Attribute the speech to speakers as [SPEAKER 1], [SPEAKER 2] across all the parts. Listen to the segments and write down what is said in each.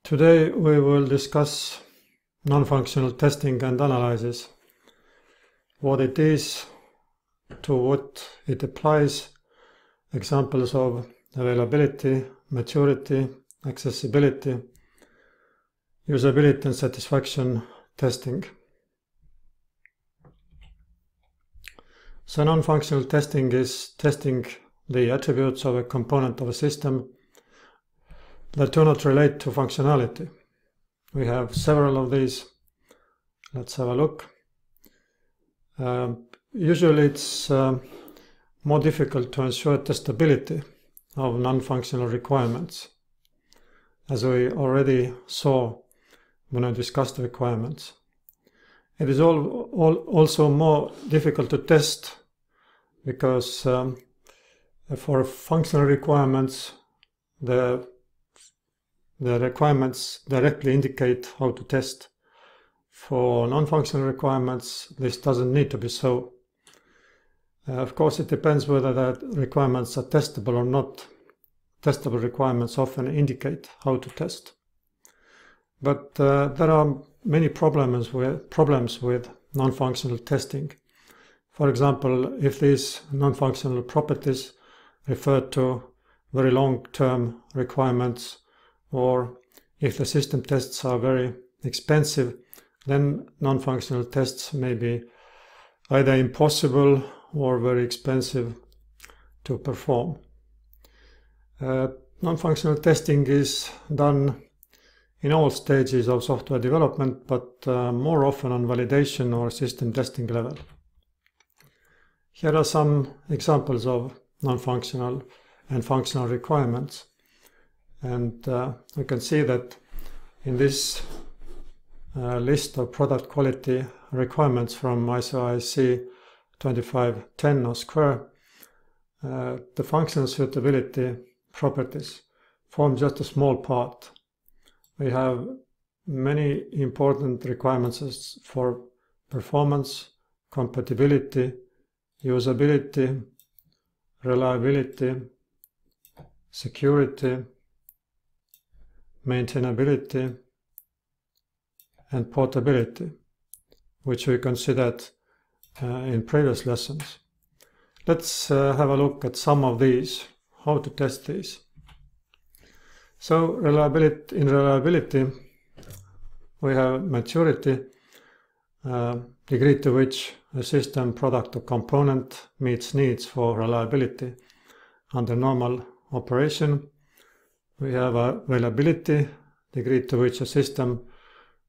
[SPEAKER 1] Today we will discuss non-functional testing and analysis, what it is, to what it applies, examples of availability, maturity, accessibility, usability and satisfaction testing. So non-functional testing is testing the attributes of a component of a system that do not relate to functionality. We have several of these. Let's have a look. Usually it's more difficult to ensure testability of non-functional requirements, as we already saw when I discussed the requirements. It is also more difficult to test because for functional requirements, the requirements directly indicate how to test. For non-functional requirements, this doesn't need to be so. Of course, it depends whether the requirements are testable or not. Testable requirements often indicate how to test. But there are many problems with non-functional testing. For example, if these non-functional properties refer to very long-term requirements, or if the system tests are very expensive, then non-functional tests may be either impossible or very expensive to perform. Non-functional testing is done in all stages of software development, but more often on validation or system testing level. Here are some examples of non-functional and functional requirements. And we can see that in this list of product quality requirements from ISO IEC 2510 or Square, the functional suitability properties form just a small part. We have many important requirements for performance, compatibility, usability, reliability, security, maintainability, and portability, which we considered in previous lessons. Let's have a look at some of these, how to test these. So in reliability, we have maturity, degree to which a system, product, or component meets needs for reliability under normal operation. We have availability, degree to which a system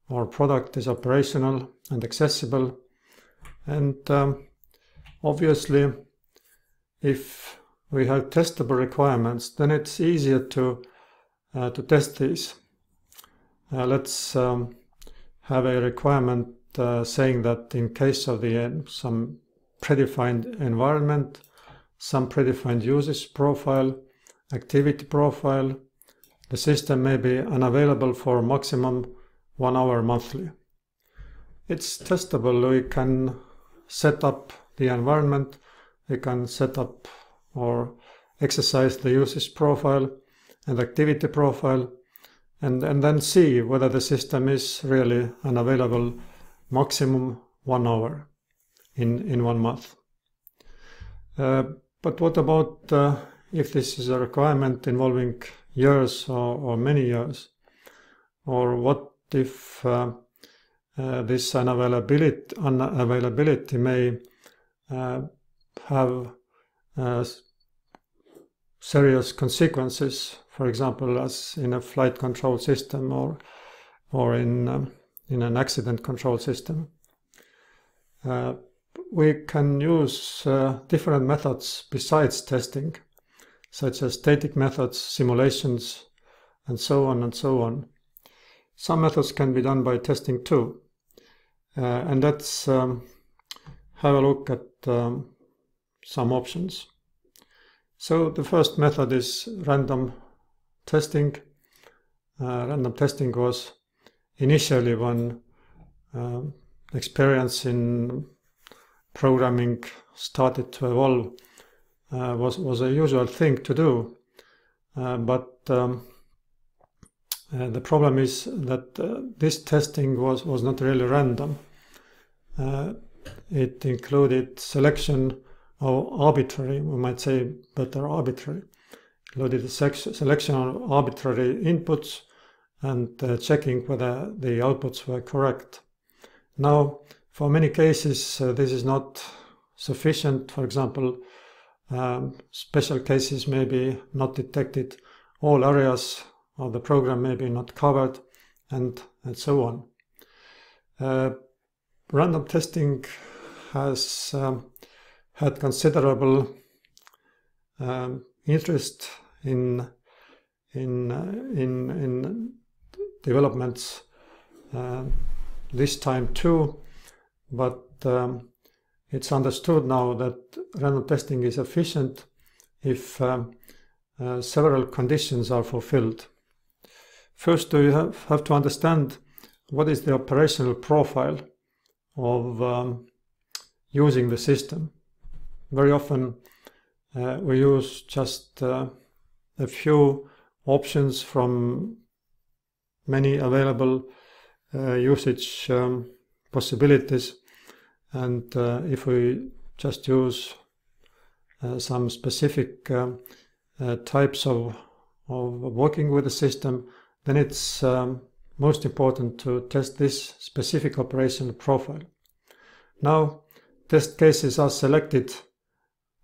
[SPEAKER 1] or product is operational and accessible. And obviously, if we have testable requirements, then it's easier to test these. Let's have a requirement saying that in case of some predefined environment, some predefined usage profile, activity profile, the system may be unavailable for maximum 1 hour monthly. It's testable. We can set up the environment, we can set up or exercise the usage profile and activity profile, and then see whether the system is really unavailable maximum 1 hour in 1 month. But what about if this is a requirement involving years or many years? Or what if this unavailability may have serious consequences, for example, as in a flight control system or in an accident control system? We can use different methods besides testing, such as static methods, simulations, and so on and so on. Some methods can be done by testing too. And let's have a look at some options. So the first method is random testing. Random testing was initially when experience in programming started to evolve, was a usual thing to do. But The problem is that this testing was not really random. It included selection of arbitrary, we might say better arbitrary, included a selection of arbitrary inputs and checking whether the outputs were correct. Now, for many cases, this is not sufficient. For example, special cases may be not detected, all areas of the program may be not covered, and so on. Random testing has had considerable interest in developments this time too, but it's understood now that random testing is efficient if several conditions are fulfilled. First, you have to understand what is the operational profile of using the system. Very often we use just a few options from many available usage possibilities, and if we just use some specific types of working with the system, then it's most important to test this specific operational profile. Now, test cases are selected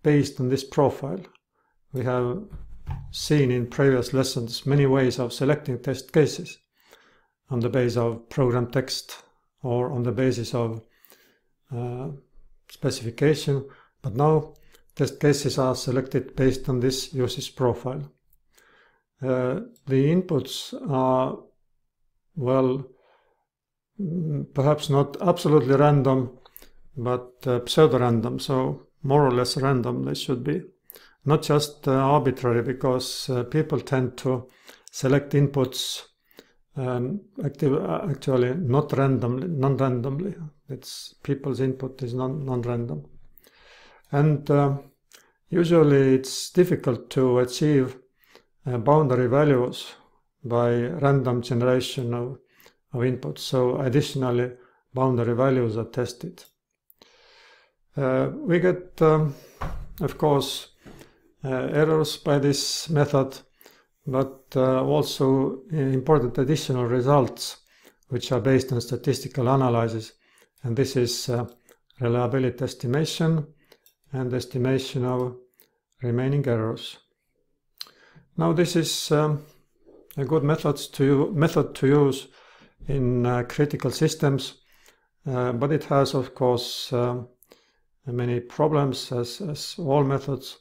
[SPEAKER 1] based on this profile. We have seen in previous lessons many ways of selecting test cases on the basis of program text or on the basis of specification, but now test cases are selected based on this usage profile. The inputs are, well, perhaps not absolutely random, but pseudo-random, so more or less random they should be. Not just arbitrary, because people tend to select inputs actually not randomly, non-randomly. It's people's input is non-random. And usually it's difficult to achieve boundary values by random generation of inputs. So additionally, boundary values are tested. We get, of course, errors by this method, but also important additional results which are based on statistical analysis, and this is reliability estimation and estimation of remaining errors. Now this is a good method to use in critical systems, but it has, of course, many problems as all methods.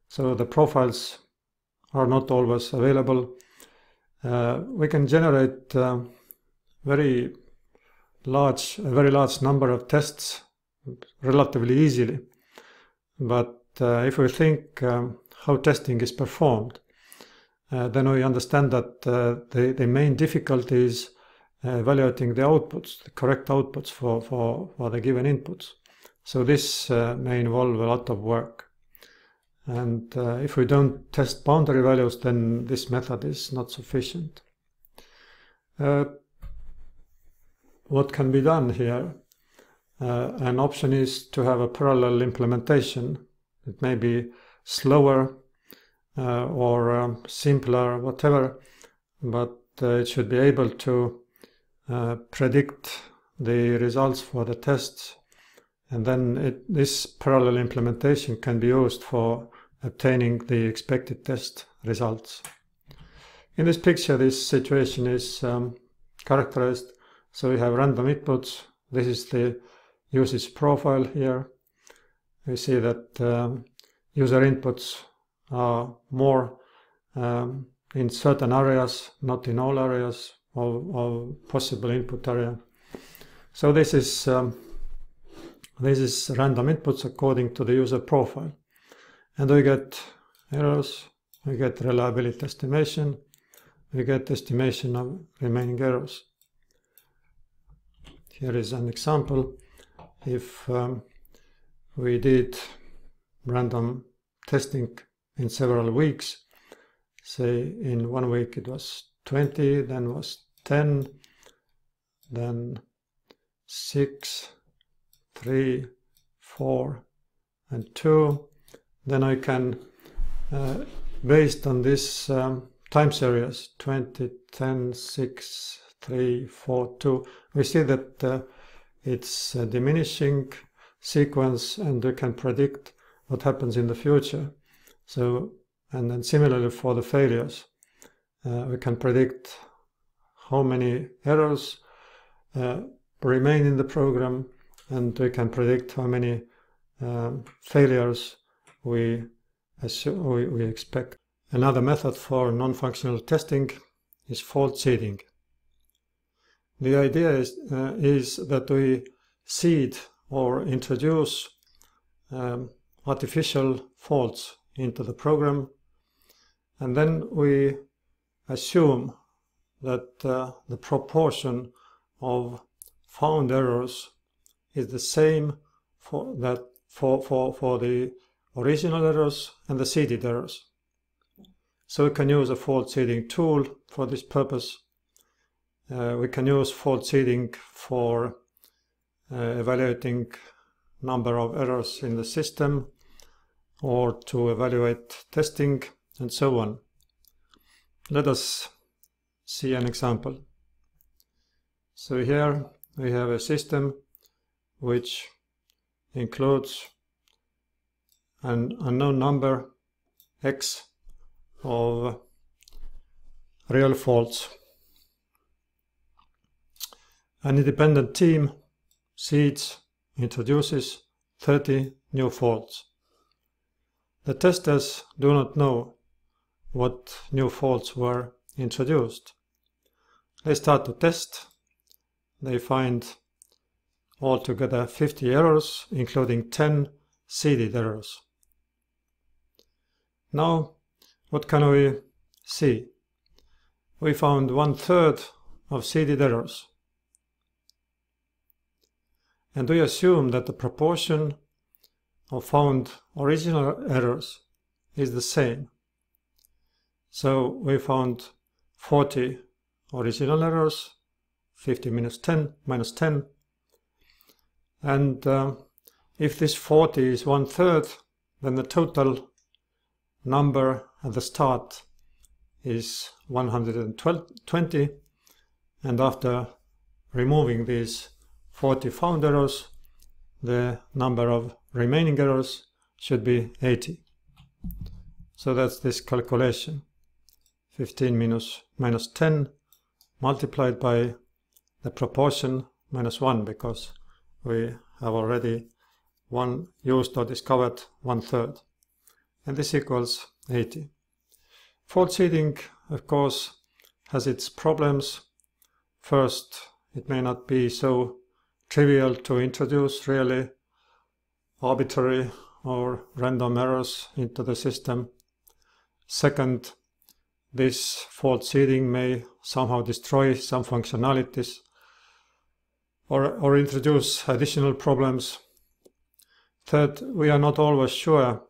[SPEAKER 1] So the profiles are not always available. We can generate a very large number of tests relatively easily. But if we think how testing is performed, then we understand that the main difficulty is evaluating the outputs, the correct outputs for the given inputs. So this may involve a lot of work. And if we don't test boundary values, then this method is not sufficient. What can be done here? An option is to have a parallel implementation. It may be slower or simpler, whatever, but it should be able to predict the results for the tests. And then this parallel implementation can be used for obtaining the expected test results. In this picture, this situation is characterized. So we have random inputs. This is the usage profile here. We see that user inputs are more in certain areas, not in all areas of possible input area. So this is random inputs according to the user profile. And we get errors, we get reliability estimation, we get estimation of remaining errors. Here is an example. If we did random testing in several weeks, say in 1 week it was 20, then was 10, then 6, 3, 4, and 2. Then I can, based on this time series, 20, 10, 6, 3, 4, 2, we see that it's a diminishing sequence, and we can predict what happens in the future. So, and then similarly for the failures, we can predict how many errors remain in the program, and we can predict how many failures we expect. Another method for non-functional testing is fault seeding. The idea is that we seed or introduce artificial faults into the program, and then we assume that the proportion of found errors is the same for the original errors and the seeded errors. So we can use a fault seeding tool for this purpose. We can use fault seeding for evaluating number of errors in the system, or to evaluate testing, and so on. Let us see an example. So here we have a system which includes an unknown number x of real faults. An independent team seeds, introduces 30 new faults. The testers do not know what new faults were introduced. They start to test. They find altogether 50 errors, including 10 seeded errors. Now, what can we see? We found 1/3 of seeded errors. And we assume that the proportion of found original errors is the same. So we found 40 original errors, 50 minus 10, and if this 40 is 1/3, then the total number at the start is 120, and after removing these 40 found errors, the number of remaining errors should be 80. So that's this calculation. 15 minus 10 multiplied by the proportion minus 1, because we have already used or discovered 1/3. And this equals 80. Fault seeding, of course, has its problems. First, it may not be so trivial to introduce really arbitrary or random errors into the system. Second, this fault seeding may somehow destroy some functionalities or introduce additional problems. Third, we are not always sure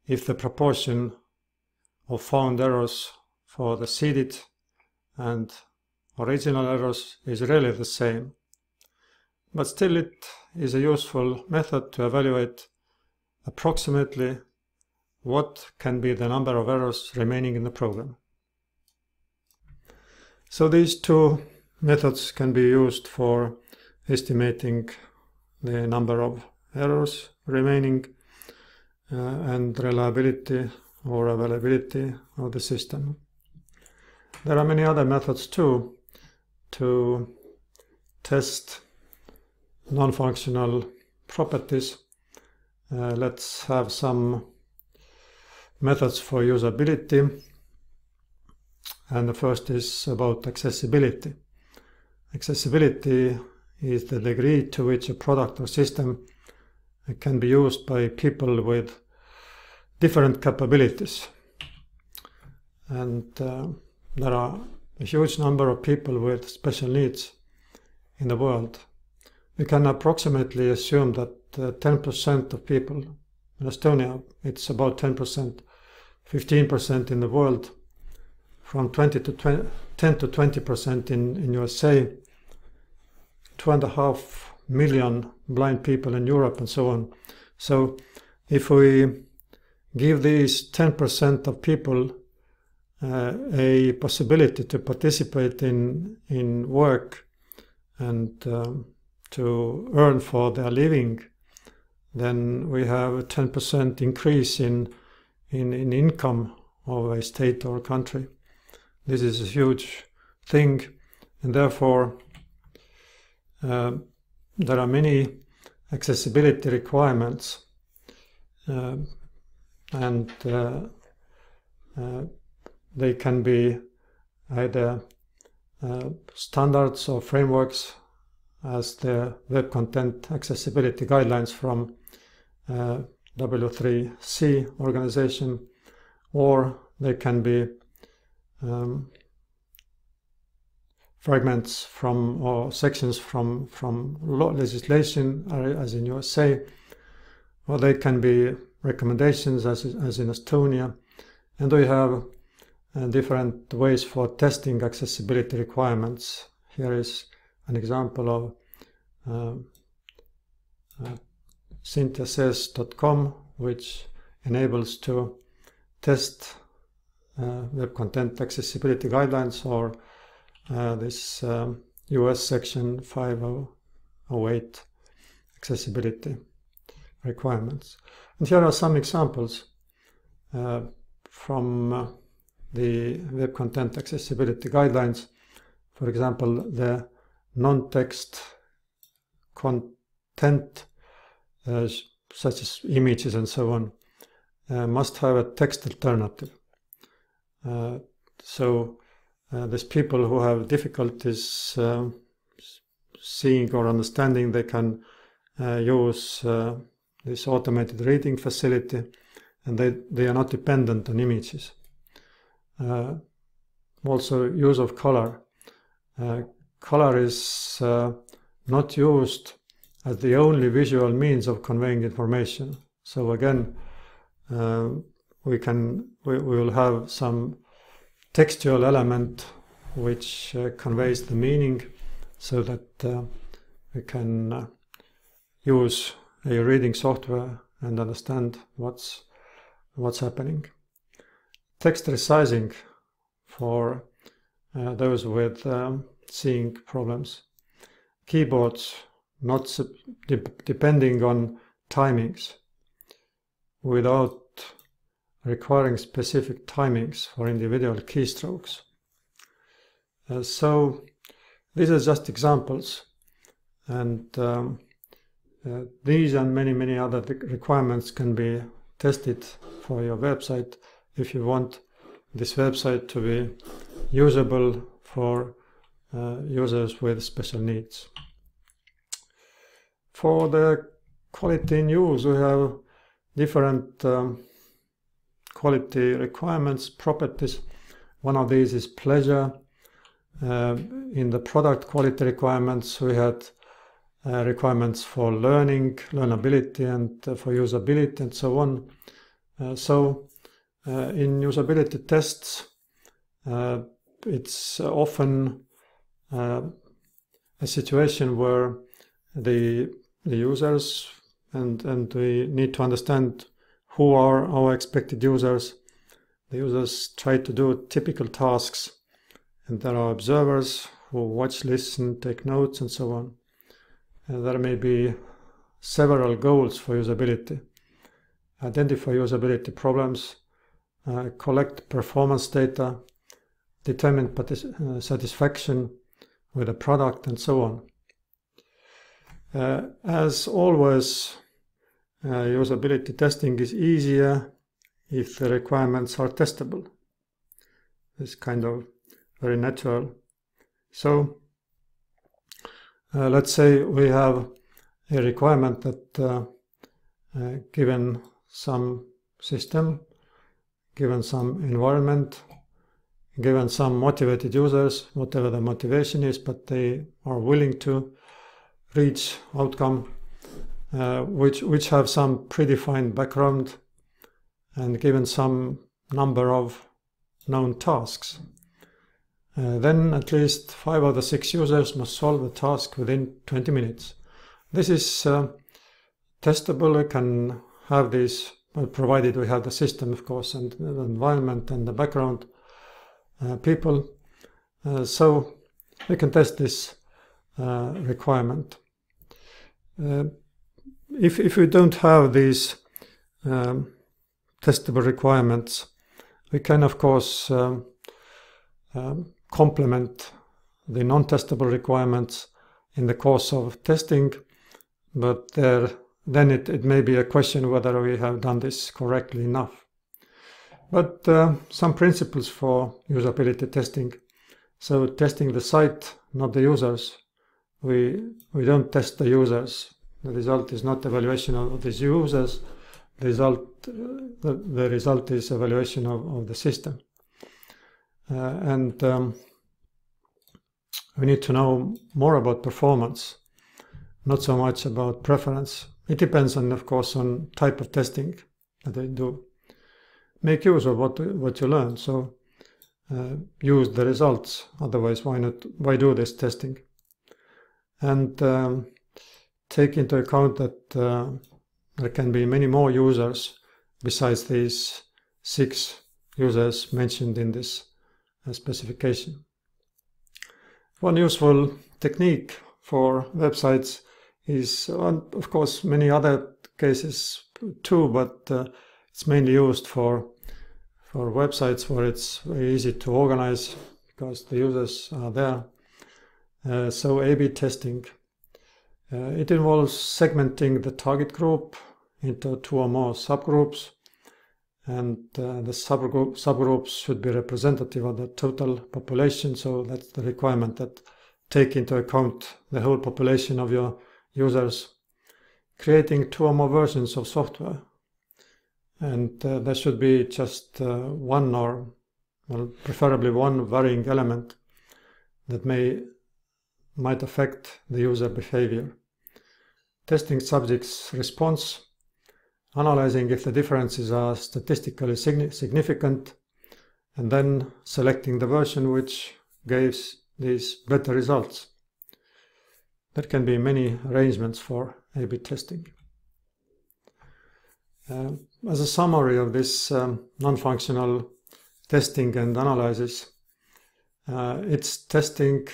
[SPEAKER 1] if the proportion of found errors for the seeded and original errors is really the same. But still, it is a useful method to evaluate approximately what can be the number of errors remaining in the program. So these two methods can be used for estimating the number of errors remaining and reliability or availability of the system. There are many other methods too to test non-functional properties. Let's have some methods for usability. And the first is about accessibility. Accessibility is the degree to which a product or system can be used by people with different capabilities. And there are a huge number of people with special needs in the world. We can approximately assume that 10% of people in Estonia, it's about 10%, 15% in the world, from 10 to 20% in USA, 2.5 million blind people in Europe, and so on. So if we give these 10% of people a possibility to participate in work and to earn for their living, then we have a 10% increase in income of a state or country. This is a huge thing, and therefore there are many accessibility requirements, and they can be either standards or frameworks as the Web Content Accessibility Guidelines from W3C organization, or they can be fragments from or sections from law legislation, as in USA, or they can be recommendations as in Estonia, and we have different ways for testing accessibility requirements. Here is an example of synthesis.com, which enables to test Web Content Accessibility Guidelines, or this US Section 508 accessibility requirements. And here are some examples from the Web Content Accessibility Guidelines. For example, the non-text content, such as images and so on, must have a text alternative. So these people who have difficulties seeing or understanding, they can use this automated reading facility, and they are not dependent on images. Also, use of color. Color is not used as the only visual means of conveying information. So again, we will have some textual element which conveys the meaning, so that we can use a reading software and understand what's happening. Text resizing for those with seeing problems. Keyboards not depending on timings, without requiring specific timings for individual keystrokes. So these are just examples, and these and many other requirements can be tested for your website if you want this website to be usable for users with special needs. For the quality in use, we have different quality requirements, properties. One of these is pleasure. In the product quality requirements, we had requirements for learnability, and for usability, and so on. In usability tests, it's often a situation where the users, and we need to understand who are our expected users. The users try to do typical tasks, and there are observers who watch, listen, take notes, and so on. And there may be several goals for usability. Identify usability problems, collect performance data, determine satisfaction with a product, and so on. As always, usability testing is easier if the requirements are testable. It's kind of very natural. So let's say we have a requirement that given some system, given some environment, given some motivated users, whatever the motivation is, but they are willing to reach outcome, which have some predefined background, and given some number of known tasks. then at least 5 of the 6 users must solve the task within 20 minutes. This is testable. We can have these, provided we have the system, of course, and the environment and the background people. So we can test this requirement. If we don't have these testable requirements, we can, of course, complement the non-testable requirements in the course of testing, but then it may be a question whether we have done this correctly enough. But some principles for usability testing. So testing the site, not the users. We don't test the users. The result is not evaluation of these users. The result is evaluation of the system. And we need to know more about performance, not so much about preference. It depends on, of course, on type of testing that they do. Make use of what you learn. So use the results. Otherwise, why do this testing? And take into account that there can be many more users besides these 6 users mentioned in this specification. One useful technique for websites is, of course, many other cases too, but it's mainly used for websites where it's very easy to organize because the users are there. So A/B testing. It involves segmenting the target group into 2 or more subgroups, and the subgroups should be representative of the total population. So that's the requirement, that take into account the whole population of your users. Creating 2 or more versions of software, and there should be just one, or preferably one varying element that might affect the user behavior. Testing subject's response, analyzing if the differences are statistically significant, and then selecting the version which gives these better results. There can be many arrangements for A/B testing. As a summary of this non-functional testing and analysis, it's testing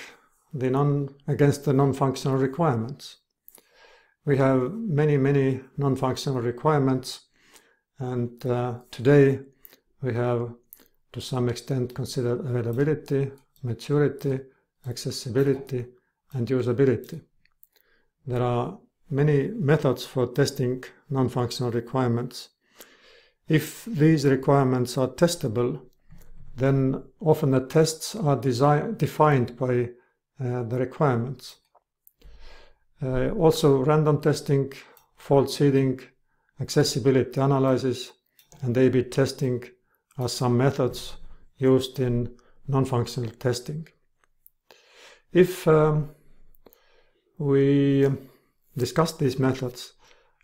[SPEAKER 1] against the non-functional requirements. We have many non-functional requirements, and today we have to some extent considered availability, maturity, accessibility, and usability. There are many methods for testing non-functional requirements. If these requirements are testable, then often the tests are defined by the requirements. Also, random testing, fault seeding, accessibility analysis, and A/B testing are some methods used in non-functional testing. If we discuss these methods,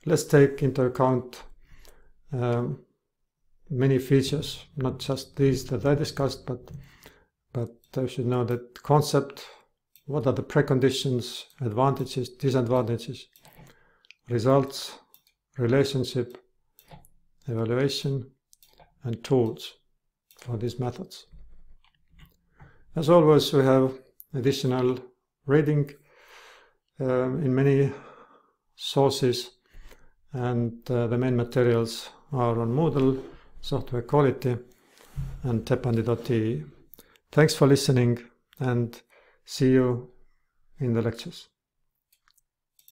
[SPEAKER 1] let's take into account many features, not just these that I discussed, but I should know that concept, what are the preconditions, advantages, disadvantages, results, relationship, evaluation, and tools for these methods. As always, we have additional reading in many sources, and the main materials are on Moodle, Software Quality, and tepandi.ee. Thanks for listening, and see you in the lectures.